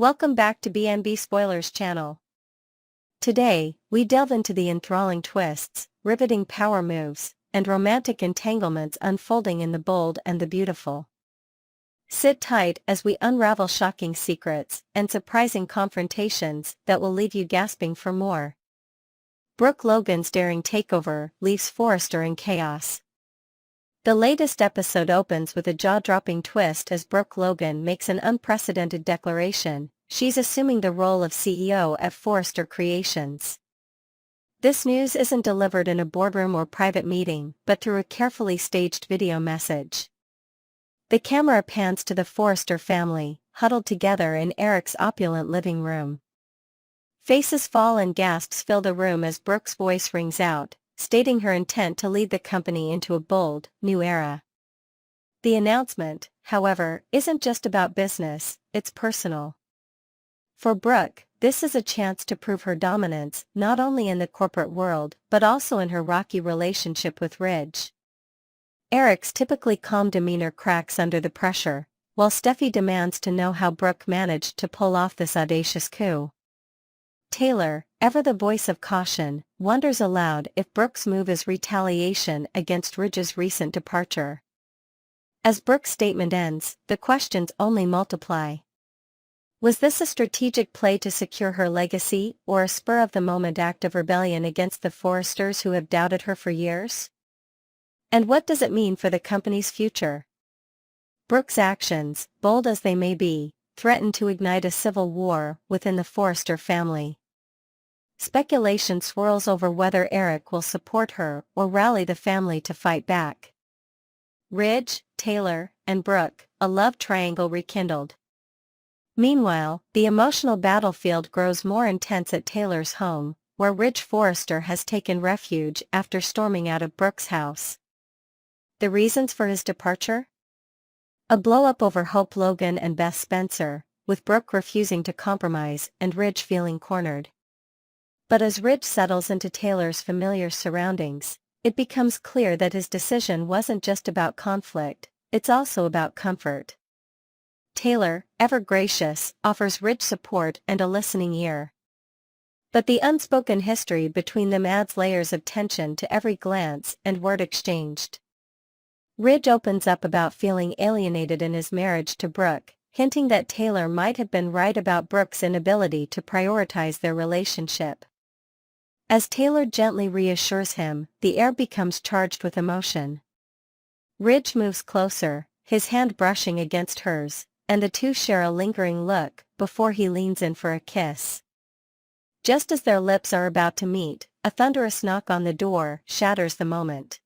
Welcome back to BNB Spoilers channel. Today, we delve into the enthralling twists, riveting power moves, and romantic entanglements unfolding in The Bold and the Beautiful. Sit tight as we unravel shocking secrets and surprising confrontations that will leave you gasping for more. Brooke Logan's daring takeover leaves Forrester in chaos. The latest episode opens with a jaw-dropping twist as Brooke Logan makes an unprecedented declaration: she's assuming the role of CEO at Forrester Creations. This news isn't delivered in a boardroom or private meeting, but through a carefully staged video message. The camera pans to the Forrester family, huddled together in Eric's opulent living room. Faces fall and gasps fill the room as Brooke's voice rings out, stating her intent to lead the company into a bold, new era. The announcement, however, isn't just about business, it's personal. For Brooke, this is a chance to prove her dominance not only in the corporate world but also in her rocky relationship with Ridge. Eric's typically calm demeanor cracks under the pressure, while Steffi demands to know how Brooke managed to pull off this audacious coup. Taylor, ever the voice of caution, wonders aloud if Brooke's move is retaliation against Ridge's recent departure. As Brooke's statement ends, the questions only multiply. Was this a strategic play to secure her legacy, or a spur-of-the-moment act of rebellion against the Forresters who have doubted her for years? And what does it mean for the company's future? Brooke's actions, bold as they may be, threaten to ignite a civil war within the Forrester family. Speculation swirls over whether Eric will support her or rally the family to fight back. Ridge, Taylor, and Brooke, a love triangle rekindled. Meanwhile, the emotional battlefield grows more intense at Taylor's home, where Ridge Forrester has taken refuge after storming out of Brooke's house. The reasons for his departure? A blow-up over Hope Logan and Beth Spencer, with Brooke refusing to compromise and Ridge feeling cornered. But as Ridge settles into Taylor's familiar surroundings, it becomes clear that his decision wasn't just about conflict, it's also about comfort. Taylor, ever gracious, offers Ridge support and a listening ear. But the unspoken history between them adds layers of tension to every glance and word exchanged. Ridge opens up about feeling alienated in his marriage to Brooke, hinting that Taylor might have been right about Brooke's inability to prioritize their relationship. As Taylor gently reassures him, the air becomes charged with emotion. Ridge moves closer, his hand brushing against hers, and the two share a lingering look before he leans in for a kiss. Just as their lips are about to meet, a thunderous knock on the door shatters the moment.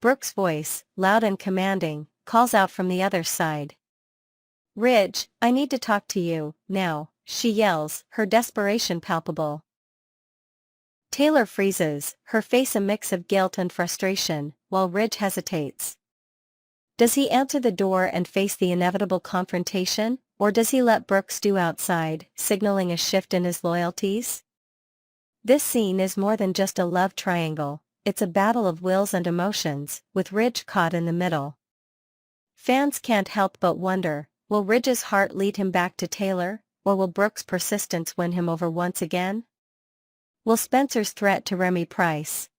Brooke's voice, loud and commanding, calls out from the other side. "Ridge, I need to talk to you, now," she yells, her desperation palpable. Taylor freezes, her face a mix of guilt and frustration, while Ridge hesitates. Does he answer the door and face the inevitable confrontation, or does he let Brooke stew outside, signaling a shift in his loyalties? This scene is more than just a love triangle, it's a battle of wills and emotions, with Ridge caught in the middle. Fans can't help but wonder, will Ridge's heart lead him back to Taylor, or will Brooke's persistence win him over once again? Will Spencer's threat to Remy Price?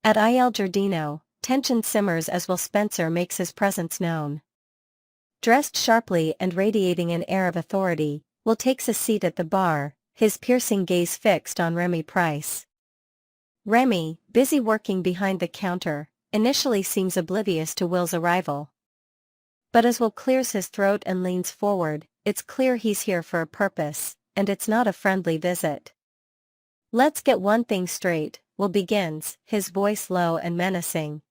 At Il Giardino, tension simmers as Will Spencer makes his presence known. Dressed sharply and radiating an air of authority, Will takes a seat at the bar, his piercing gaze fixed on Remy Price. Remy, busy working behind the counter, initially seems oblivious to Will's arrival. But as Will clears his throat and leans forward, it's clear he's here for a purpose, and it's not a friendly visit. "Let's get one thing straight," Will begins, his voice low and menacing.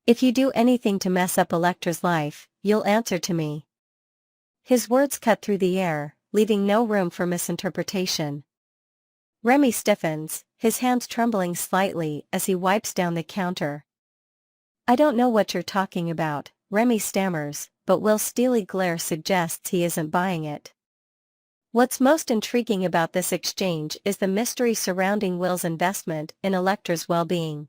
"If you do anything to mess up Electra's life, you'll answer to me." His words cut through the air, leaving no room for misinterpretation. Remy stiffens, his hands trembling slightly as he wipes down the counter. "I don't know what you're talking about," Remy stammers, but Will's steely glare suggests he isn't buying it. What's most intriguing about this exchange is the mystery surrounding Will's investment in Electra's well-being.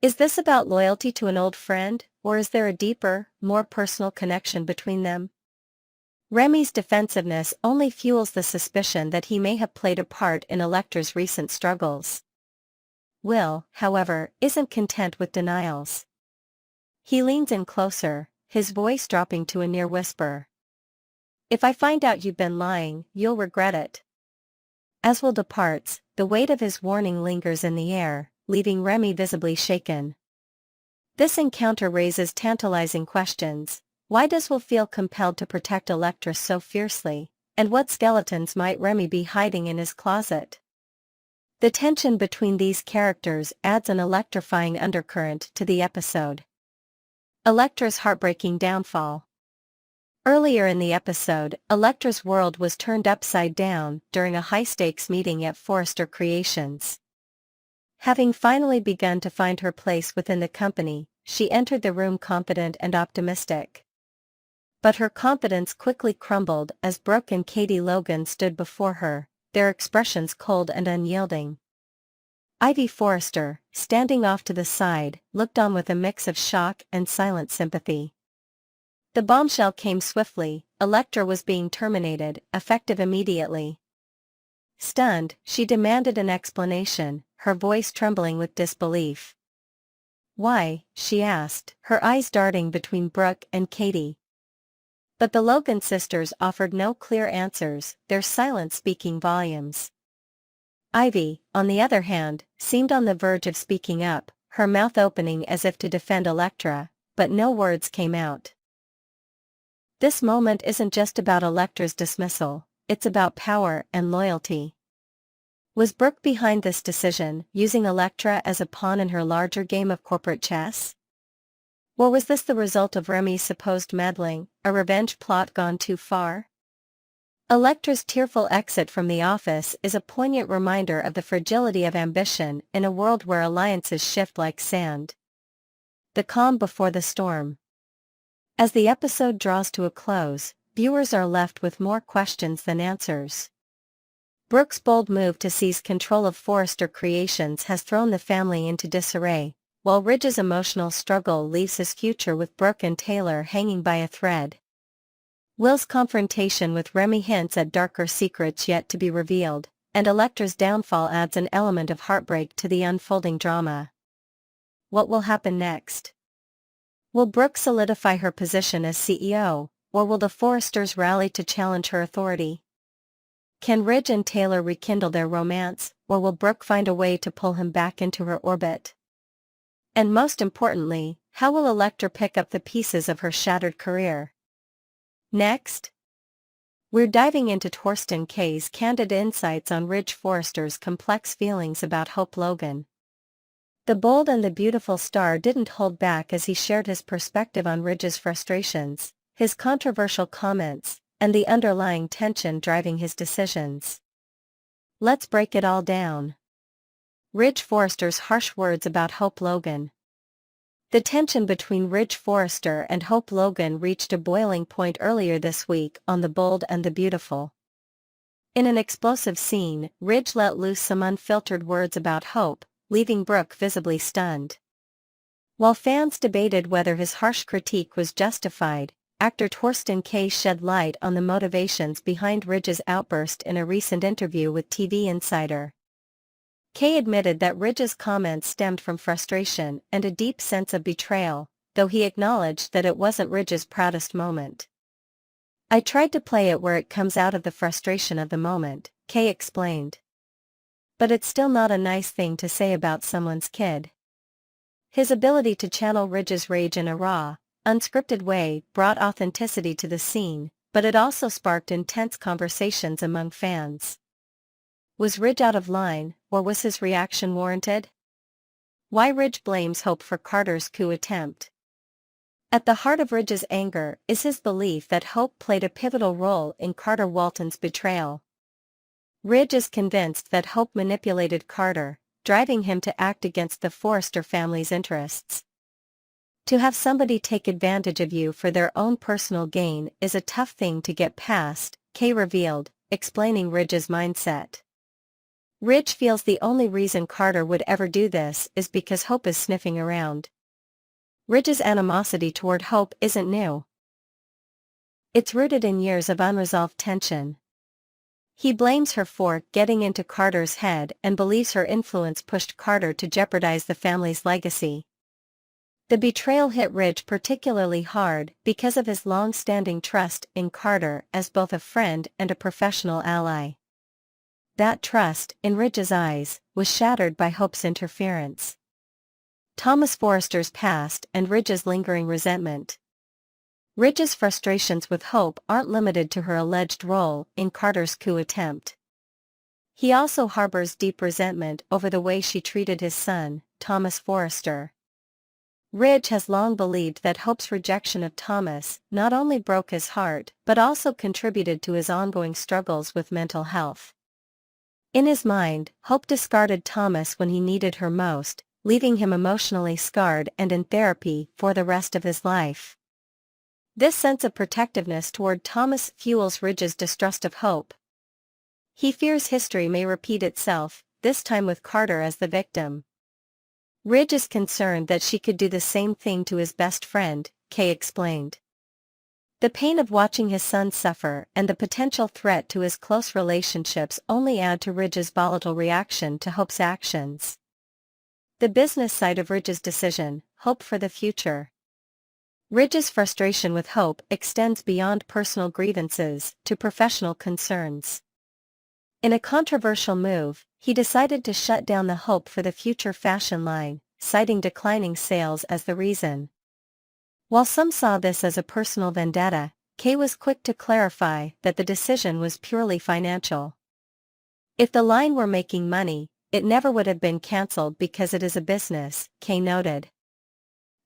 Is this about loyalty to an old friend, or is there a deeper, more personal connection between them? Remy's defensiveness only fuels the suspicion that he may have played a part in Electra's recent struggles. Will, however, isn't content with denials. He leans in closer, his voice dropping to a near whisper. "If I find out you've been lying, you'll regret it." As Will departs, the weight of his warning lingers in the air, leaving Remy visibly shaken. This encounter raises tantalizing questions. Why does Will feel compelled to protect Electra so fiercely, and what skeletons might Remy be hiding in his closet? The tension between these characters adds an electrifying undercurrent to the episode. Electra's heartbreaking downfall. Earlier in the episode, Electra's world was turned upside down during a high-stakes meeting at Forrester Creations. Having finally begun to find her place within the company, she entered the room confident and optimistic. But her confidence quickly crumbled as Brooke and Katie Logan stood before her, their expressions cold and unyielding. Ivy Forrester, standing off to the side, looked on with a mix of shock and silent sympathy. The bombshell came swiftly: Electra was being terminated, effective immediately. Stunned, she demanded an explanation, her voice trembling with disbelief. "Why?" she asked, her eyes darting between Brooke and Katie. But the Logan sisters offered no clear answers, their silence speaking volumes. Ivy, on the other hand, seemed on the verge of speaking up, her mouth opening as if to defend Electra, but no words came out. This moment isn't just about Electra's dismissal, it's about power and loyalty. Was Brooke behind this decision, using Electra as a pawn in her larger game of corporate chess? Or was this the result of Remy's supposed meddling, a revenge plot gone too far? Electra's tearful exit from the office is a poignant reminder of the fragility of ambition in a world where alliances shift like sand. The calm before the storm. As the episode draws to a close, viewers are left with more questions than answers. Brooke's bold move to seize control of Forrester Creations has thrown the family into disarray, while Ridge's emotional struggle leaves his future with Brooke and Taylor hanging by a thread. Will's confrontation with Remy hints at darker secrets yet to be revealed, and Electra's downfall adds an element of heartbreak to the unfolding drama. What will happen next? Will Brooke solidify her position as CEO, or will the Forresters rally to challenge her authority? Can Ridge and Taylor rekindle their romance, or will Brooke find a way to pull him back into her orbit? And most importantly, how will Electra pick up the pieces of her shattered career? Next, we're diving into Torsten K's candid insights on Ridge Forrester's complex feelings about Hope Logan. The bold and the beautiful star didn't hold back as he shared his perspective on Ridge's frustrations, his controversial comments, and the underlying tension driving his decisions. Let's break it all down. Ridge Forrester's harsh words about Hope Logan. The tension between Ridge Forrester and Hope Logan reached a boiling point earlier this week on The Bold and the Beautiful. In an explosive scene, Ridge let loose some unfiltered words about Hope, leaving Brooke visibly stunned. While fans debated whether his harsh critique was justified, actor Torsten K shed light on the motivations behind Ridge's outburst in a recent interview with TV Insider. K admitted that Ridge's comments stemmed from frustration and a deep sense of betrayal, though he acknowledged that it wasn't Ridge's proudest moment. "I tried to play it where it comes out of the frustration of the moment," K explained. "But it's still not a nice thing to say about someone's kid." His ability to channel Ridge's rage in a raw, unscripted way brought authenticity to the scene, but it also sparked intense conversations among fans. Was Ridge out of line, or was his reaction warranted? Why Ridge blames Hope for Carter's coup attempt. At the heart of Ridge's anger is his belief that Hope played a pivotal role in Carter Walton's betrayal. Ridge is convinced that Hope manipulated Carter, driving him to act against the Forrester family's interests. To have somebody take advantage of you for their own personal gain is a tough thing to get past, Kay revealed, explaining Ridge's mindset. Ridge feels the only reason Carter would ever do this is because Hope is sniffing around. Ridge's animosity toward Hope isn't new. It's rooted in years of unresolved tension. He blames her for getting into Carter's head and believes her influence pushed Carter to jeopardize the family's legacy. The betrayal hit Ridge particularly hard because of his long-standing trust in Carter as both a friend and a professional ally. That trust, in Ridge's eyes, was shattered by Hope's interference. Thomas Forrester's past and Ridge's lingering resentment. Ridge's frustrations with Hope aren't limited to her alleged role in Carter's coup attempt. He also harbors deep resentment over the way she treated his son, Thomas Forrester. Ridge has long believed that Hope's rejection of Thomas not only broke his heart but also contributed to his ongoing struggles with mental health. In his mind, Hope discarded Thomas when he needed her most, leaving him emotionally scarred and in therapy for the rest of his life. This sense of protectiveness toward Thomas fuels Ridge's distrust of Hope. He fears history may repeat itself, this time with Carter as the victim. Ridge is concerned that she could do the same thing to his best friend, Kay explained. The pain of watching his son suffer and the potential threat to his close relationships only add to Ridge's volatile reaction to Hope's actions. The business side of Ridge's decision, hope for the future. Ridge's frustration with Hope extends beyond personal grievances to professional concerns. In a controversial move, he decided to shut down the Hope for the Future fashion line, citing declining sales as the reason. While some saw this as a personal vendetta, Kay was quick to clarify that the decision was purely financial. If the line were making money, it never would have been cancelled because it is a business, Kay noted.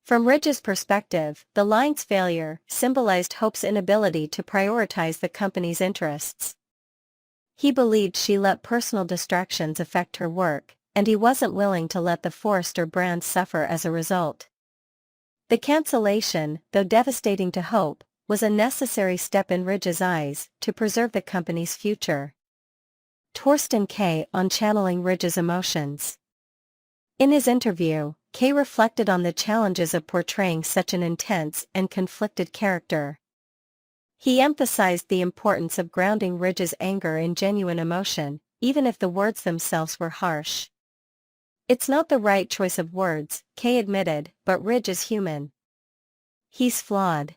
From Ridge's perspective, the line's failure symbolized Hope's inability to prioritize the company's interests. He believed she let personal distractions affect her work, and he wasn't willing to let the Forrester brand suffer as a result. The cancellation, though devastating to Hope, was a necessary step in Ridge's eyes to preserve the company's future. Torsten Kay on channeling Ridge's emotions. In his interview, Kay reflected on the challenges of portraying such an intense and conflicted character. He emphasized the importance of grounding Ridge's anger in genuine emotion, even if the words themselves were harsh. It's not the right choice of words, Kay admitted, but Ridge is human. He's flawed.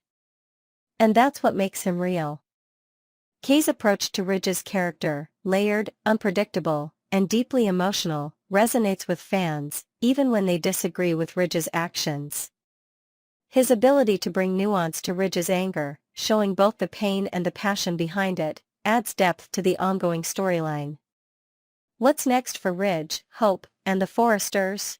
And that's what makes him real. Kay's approach to Ridge's character, layered, unpredictable, and deeply emotional, resonates with fans, even when they disagree with Ridge's actions. His ability to bring nuance to Ridge's anger, showing both the pain and the passion behind it, adds depth to the ongoing storyline. What's next for Ridge, Hope, and the Forresters?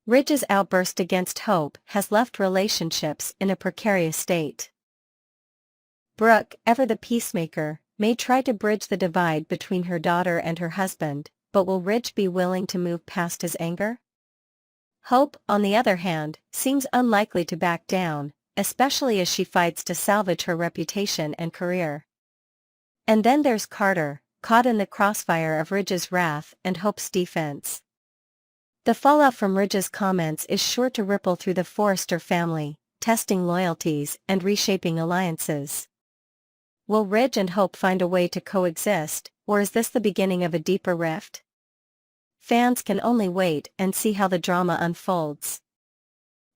Ridge's outburst against Hope has left relationships in a precarious state. Brooke, ever the peacemaker, may try to bridge the divide between her daughter and her husband, but will Ridge be willing to move past his anger? Hope, on the other hand, seems unlikely to back down, especially as she fights to salvage her reputation and career. And then there's Carter, caught in the crossfire of Ridge's wrath and Hope's defense. The fallout from Ridge's comments is sure to ripple through the Forrester family, testing loyalties and reshaping alliances. Will Ridge and Hope find a way to coexist, or is this the beginning of a deeper rift? Fans can only wait and see how the drama unfolds.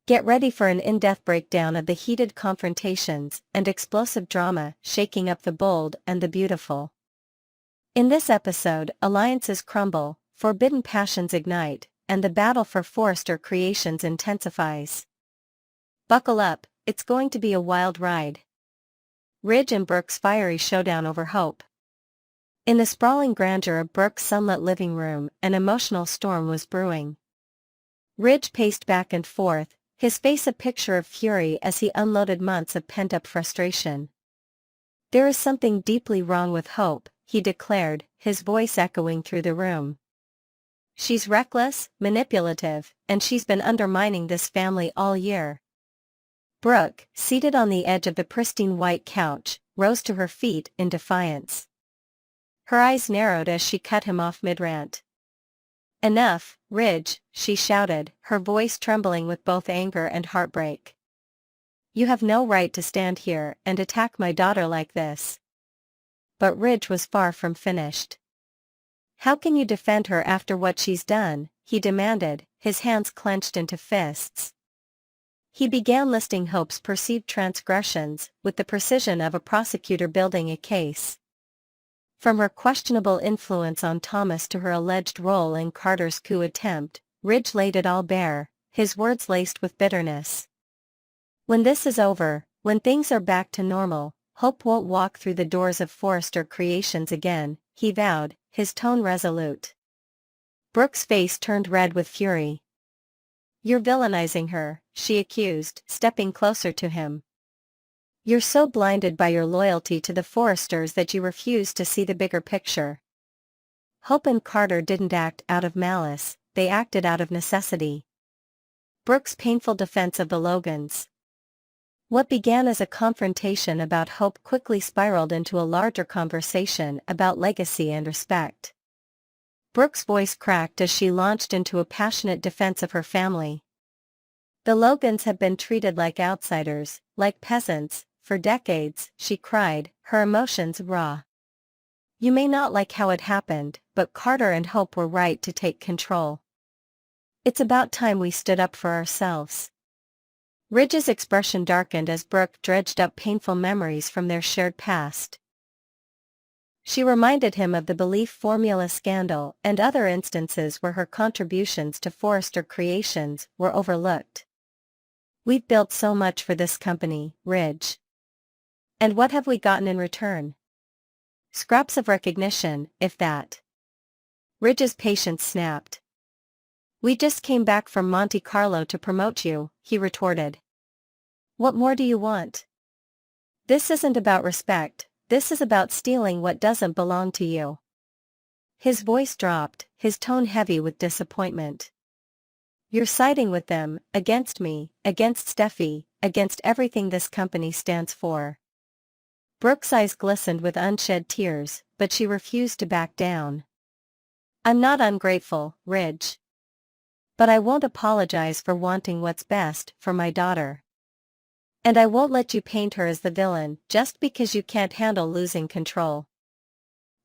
Get ready for an in-depth breakdown of the heated confrontations and explosive drama shaking up the bold and the beautiful. In this episode, alliances crumble, forbidden passions ignite, and the battle for Forrester creations intensifies. Buckle up, it's going to be a wild ride. Ridge and Brooke's fiery showdown over Hope. In the sprawling grandeur of Brooke's sunlit living room, an emotional storm was brewing. Ridge paced back and forth, his face a picture of fury as he unloaded months of pent-up frustration. "There is something deeply wrong with Hope," he declared, his voice echoing through the room. "She's reckless, manipulative, and she's been undermining this family all year." Brooke, seated on the edge of the pristine white couch, rose to her feet in defiance. Her eyes narrowed as she cut him off mid-rant. "Enough, Ridge," she shouted, her voice trembling with both anger and heartbreak. You have no right to stand here and attack my daughter like this. But Ridge was far from finished. How can you defend her after what she's done? He demanded, his hands clenched into fists. He began listing Hope's perceived transgressions with the precision of a prosecutor building a case. From her questionable influence on Thomas to her alleged role in Carter's coup attempt, Ridge laid it all bare, his words laced with bitterness. When this is over, when things are back to normal, Hope won't walk through the doors of Forrester Creations again, he vowed, his tone resolute. Brooke's face turned red with fury. You're villainizing her, she accused, stepping closer to him. You're so blinded by your loyalty to the Forresters that you refuse to see the bigger picture. Hope and Carter didn't act out of malice, they acted out of necessity. Brooke's painful defense of the Logans. What began as a confrontation about Hope quickly spiraled into a larger conversation about legacy and respect. Brooke's voice cracked as she launched into a passionate defense of her family. The Logans had been treated like outsiders, like peasants, for decades, she cried, her emotions raw. You may not like how it happened, but Carter and Hope were right to take control. It's about time we stood up for ourselves. Ridge's expression darkened as Brooke dredged up painful memories from their shared past. She reminded him of the belief formula scandal and other instances where her contributions to Forrester Creations were overlooked. We've built so much for this company, Ridge. And what have we gotten in return? Scraps of recognition, if that. Ridge's patience snapped. We just came back from Monte Carlo to promote you, he retorted. What more do you want? This isn't about respect, this is about stealing what doesn't belong to you. His voice dropped, his tone heavy with disappointment. You're siding with them, against me, against Steffi, against everything this company stands for. Brooke's eyes glistened with unshed tears, but she refused to back down. I'm not ungrateful, Ridge. But I won't apologize for wanting what's best for my daughter. And I won't let you paint her as the villain just because you can't handle losing control.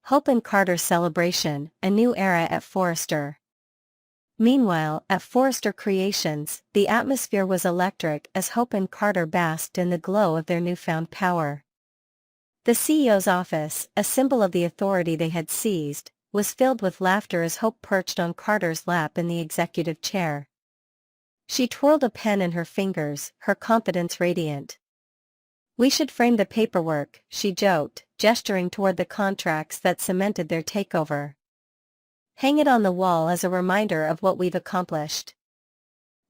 Hope and Carter's celebration, a new era at Forrester. Meanwhile, at Forrester Creations, the atmosphere was electric as Hope and Carter basked in the glow of their newfound power. The CEO's office, a symbol of the authority they had seized, was filled with laughter as Hope perched on Carter's lap in the executive chair. She twirled a pen in her fingers, her confidence radiant. We should frame the paperwork, she joked, gesturing toward the contracts that cemented their takeover. Hang it on the wall as a reminder of what we've accomplished.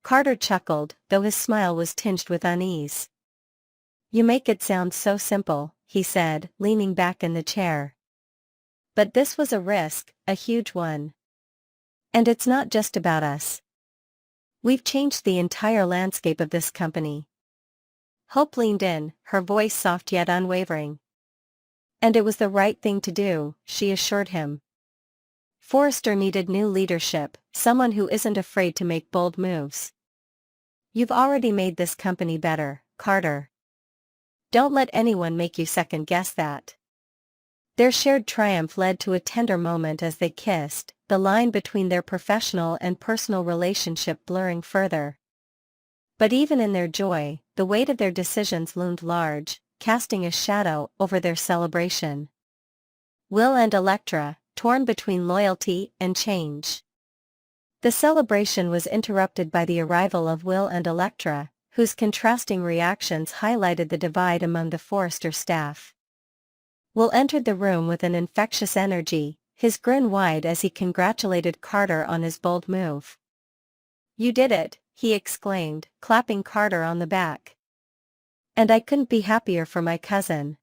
Carter chuckled, though his smile was tinged with unease. You make it sound so simple, he said, leaning back in the chair. But this was a risk, a huge one. And it's not just about us. We've changed the entire landscape of this company. Hope leaned in, her voice soft yet unwavering. And it was the right thing to do, she assured him. Forrester needed new leadership, someone who isn't afraid to make bold moves. You've already made this company better, Carter. Don't let anyone make you second-guess that. Their shared triumph led to a tender moment as they kissed, the line between their professional and personal relationship blurring further. But even in their joy, the weight of their decisions loomed large, casting a shadow over their celebration. Will and Electra, torn between loyalty and change. The celebration was interrupted by the arrival of Will and Electra, whose contrasting reactions highlighted the divide among the Forrester staff. Will entered the room with an infectious energy, his grin wide as he congratulated Carter on his bold move. You did it, he exclaimed, clapping Carter on the back. And I couldn't be happier for my cousin.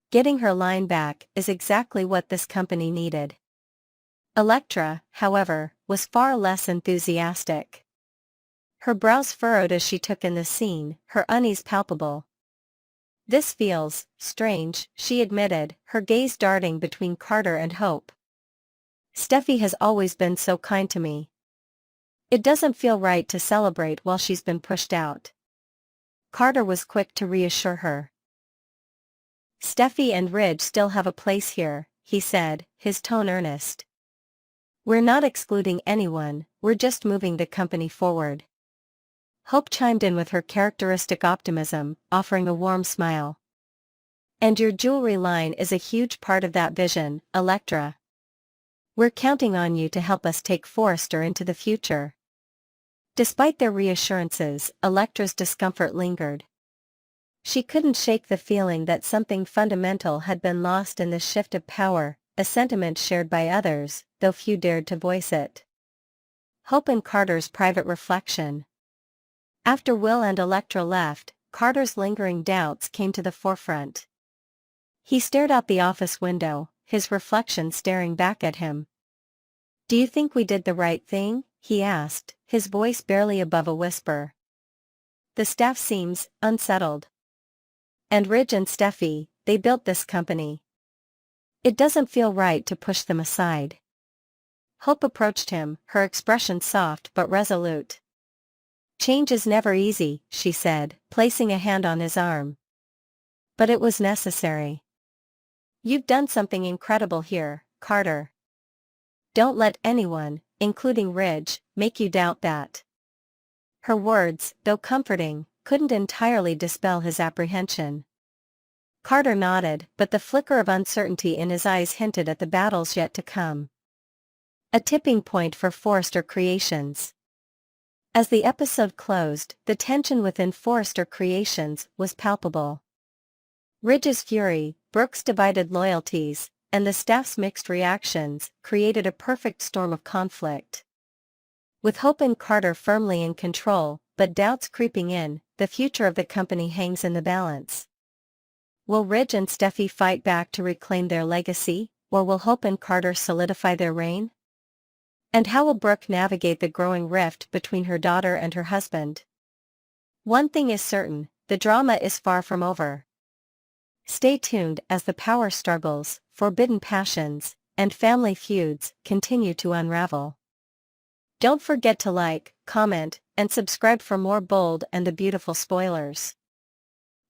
Getting her line back is exactly what this company needed. Electra, however, was far less enthusiastic. Her brows furrowed as she took in the scene, her unease palpable. This feels strange, she admitted, her gaze darting between Carter and Hope. Steffi has always been so kind to me. It doesn't feel right to celebrate while she's been pushed out. Carter was quick to reassure her. Steffi and Ridge still have a place here, he said, his tone earnest. We're not excluding anyone, we're just moving the company forward. Hope chimed in with her characteristic optimism, offering a warm smile. And your jewelry line is a huge part of that vision, Electra. We're counting on you to help us take Forrester into the future. Despite their reassurances, Electra's discomfort lingered. She couldn't shake the feeling that something fundamental had been lost in this shift of power, a sentiment shared by others, though few dared to voice it. Hope and Carter's private reflection. After Will and Electra left, Carter's lingering doubts came to the forefront. He stared out the office window, his reflection staring back at him. Do you think we did the right thing? He asked, his voice barely above a whisper. The staff seems unsettled. And Ridge and Steffi, they built this company. It doesn't feel right to push them aside. Hope approached him, her expression soft but resolute. Change is never easy, she said, placing a hand on his arm. But it was necessary. You've done something incredible here, Carter. Don't let anyone, including Ridge, make you doubt that. Her words, though comforting, couldn't entirely dispel his apprehension. Carter nodded, but the flicker of uncertainty in his eyes hinted at the battles yet to come. A tipping point for Forrester Creations. As the episode closed, the tension within Forrester Creations was palpable. Ridge's fury, Brooke's divided loyalties, and the staff's mixed reactions created a perfect storm of conflict. With Hope and Carter firmly in control, but doubts creeping in, the future of the company hangs in the balance. Will Ridge and Steffi fight back to reclaim their legacy, or will Hope and Carter solidify their reign? And how will Brooke navigate the growing rift between her daughter and her husband? One thing is certain, the drama is far from over. Stay tuned as the power struggles, forbidden passions, and family feuds continue to unravel. Don't forget to like, comment, and subscribe for more bold and the beautiful spoilers.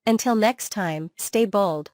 Until next time, stay bold.